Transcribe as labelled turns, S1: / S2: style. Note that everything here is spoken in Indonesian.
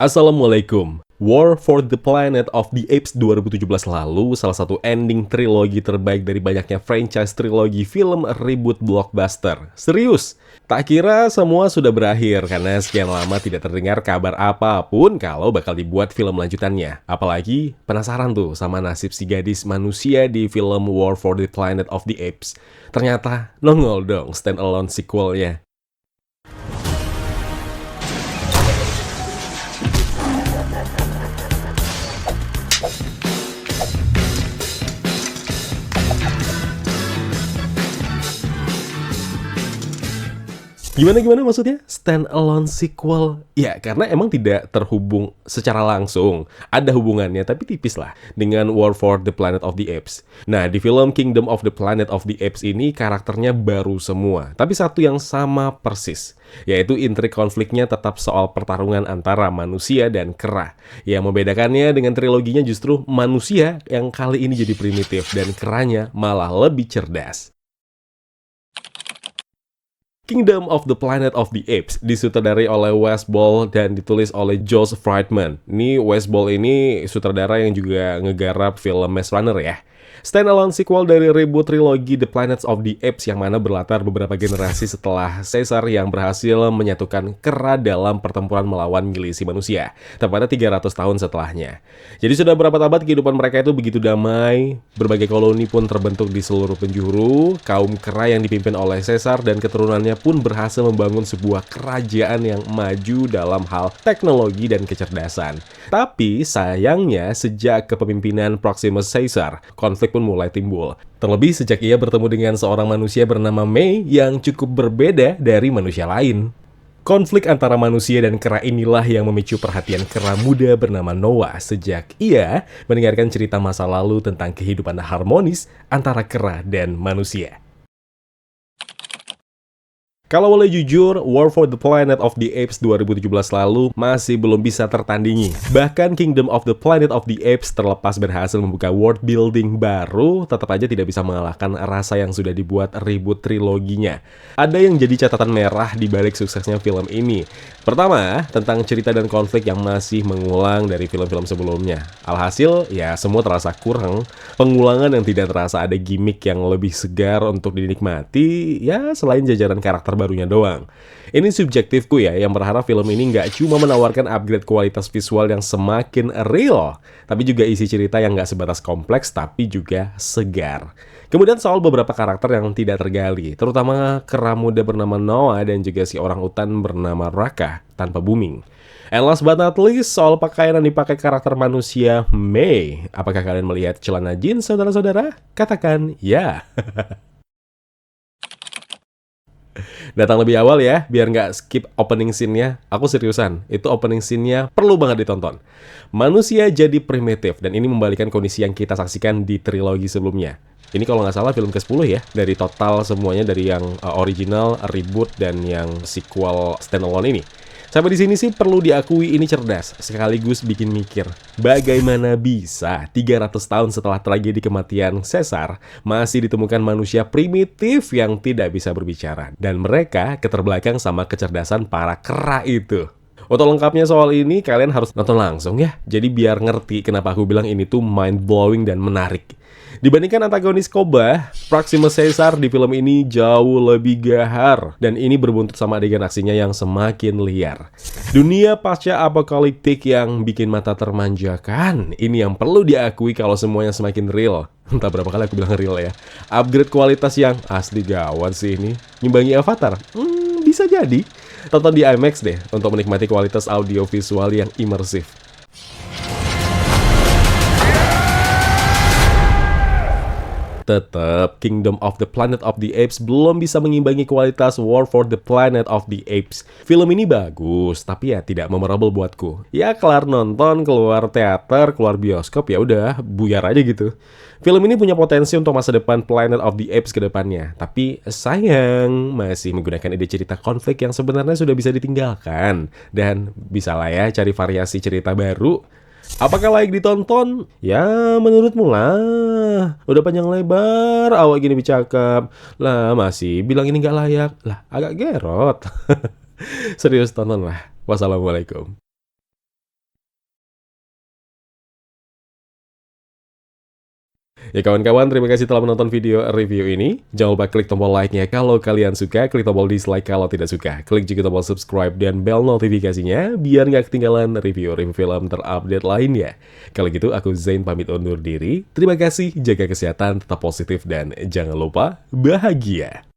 S1: Assalamualaikum. War for the Planet of the Apes 2017 lalu salah satu ending trilogi terbaik dari banyaknya franchise trilogi film reboot blockbuster. Serius, tak kira semua sudah berakhir karena sekian lama tidak terdengar kabar apapun kalau bakal dibuat film lanjutannya. Apalagi penasaran tuh sama nasib si gadis manusia di film War for the Planet of the Apes. Ternyata nongol dong standalone sequelnya. Gimana maksudnya? Standalone sequel? Ya, karena emang tidak terhubung secara langsung. Ada hubungannya, tapi tipis lah, dengan War for the Planet of the Apes. Nah, di film Kingdom of the Planet of the Apes ini karakternya baru semua, tapi satu yang sama persis, yaitu intrik konfliknya tetap soal pertarungan antara manusia dan kera. Yang membedakannya dengan triloginya justru manusia yang kali ini jadi primitif dan keranya malah lebih cerdas. Kingdom of the Planet of the Apes disutradarai oleh Wes Ball dan ditulis oleh Josh Friedman. Ini Wes Ball ini sutradara yang juga ngegarap film Maze Runner ya. Standalone sequel dari reboot trilogi The Planets of the Apes yang mana berlatar beberapa generasi setelah Caesar yang berhasil menyatukan kera dalam pertempuran melawan milisi manusia, tepatnya 300 tahun setelahnya. Jadi sudah berabad-abad kehidupan mereka itu begitu damai, berbagai koloni pun terbentuk di seluruh penjuru, kaum kera yang dipimpin oleh Caesar dan keturunannya pun berhasil membangun sebuah kerajaan yang maju dalam hal teknologi dan kecerdasan. Tapi sayangnya sejak kepemimpinan Proximus Caesar, konflik pun mulai timbul. Terlebih sejak ia bertemu dengan seorang manusia bernama May yang cukup berbeda dari manusia lain. Konflik antara manusia dan kera inilah yang memicu perhatian kera muda bernama Noah sejak ia mendengarkan cerita masa lalu tentang kehidupan harmonis antara kera dan manusia. Kalau boleh jujur, War for the Planet of the Apes 2017 lalu masih belum bisa tertandingi. Bahkan Kingdom of the Planet of the Apes terlepas berhasil membuka world building baru, tetap aja tidak bisa mengalahkan rasa yang sudah dibuat reboot triloginya. Ada yang jadi catatan merah di balik suksesnya film ini. Pertama, tentang cerita dan konflik yang masih mengulang dari film-film sebelumnya. Alhasil, ya semua terasa kurang. Pengulangan yang tidak terasa ada gimmick yang lebih segar untuk dinikmati, ya selain jajaran karakter barunya doang. Ini subjektifku ya, yang berharap film ini nggak cuma menawarkan upgrade kualitas visual yang semakin real, tapi juga isi cerita yang nggak sebatas kompleks, tapi juga segar. Kemudian soal beberapa karakter yang tidak tergali, terutama kera muda bernama Noah dan juga si orang utan bernama Raka tanpa booming. And last but not least, soal pakaian yang dipakai karakter manusia May. Apakah kalian melihat celana jeans, saudara-saudara? Katakan ya. Datang lebih awal ya, biar nggak skip opening scene-nya. Aku seriusan, itu opening scene-nya perlu banget ditonton. Manusia jadi primitif, dan ini membalikan kondisi yang kita saksikan di trilogi sebelumnya. Ini kalau nggak salah film ke-10 ya, dari total semuanya dari yang original, reboot, dan yang sequel standalone ini. Sampai di sini sih perlu diakui ini cerdas, sekaligus bikin mikir. Bagaimana bisa 300 tahun setelah tragedi kematian Caesar, masih ditemukan manusia primitif yang tidak bisa berbicara. Dan mereka keterbelakang sama kecerdasan para kera itu. Untuk lengkapnya soal ini, kalian harus nonton langsung ya. Jadi biar ngerti kenapa aku bilang ini tuh mind-blowing dan menarik. Dibandingkan antagonis Koba, Proximus Caesar di film ini jauh lebih gahar. Dan ini berbuntut sama adegan aksinya yang semakin liar. Dunia pasca apokaliptik yang bikin mata termanjakan. Ini yang perlu diakui kalau semuanya semakin real. Entah berapa kali aku bilang real ya. Upgrade kualitas yang asli gawat sih ini. Ngimbangi Avatar? Bisa jadi. Tonton di IMAX deh untuk menikmati kualitas audio visual yang imersif. Tetap, Kingdom of the Planet of the Apes belum bisa mengimbangi kualitas War for the Planet of the Apes. Film ini bagus, tapi ya tidak memorable buatku. Ya kelar nonton, keluar teater, keluar bioskop, ya udah buyar aja gitu. Film ini punya potensi untuk masa depan Planet of the Apes ke depannya. Tapi sayang, masih menggunakan ide cerita konflik yang sebenarnya sudah bisa ditinggalkan. Dan bisa lah ya cari variasi cerita baru. Apakah layak ditonton? Ya menurutmu lah. Udah panjang lebar awak gini bercakap. Lah masih bilang ini gak layak. Lah agak gerot. Serius tonton lah. Wassalamualaikum. Ya kawan-kawan, terima kasih telah menonton video review ini. Jangan lupa klik tombol like-nya kalau kalian suka, klik tombol dislike kalau tidak suka. Klik juga tombol subscribe dan bell notifikasinya biar nggak ketinggalan review-review film terupdate lainnya. Kalau gitu, aku Zain pamit undur diri. Terima kasih, jaga kesehatan, tetap positif, dan jangan lupa bahagia.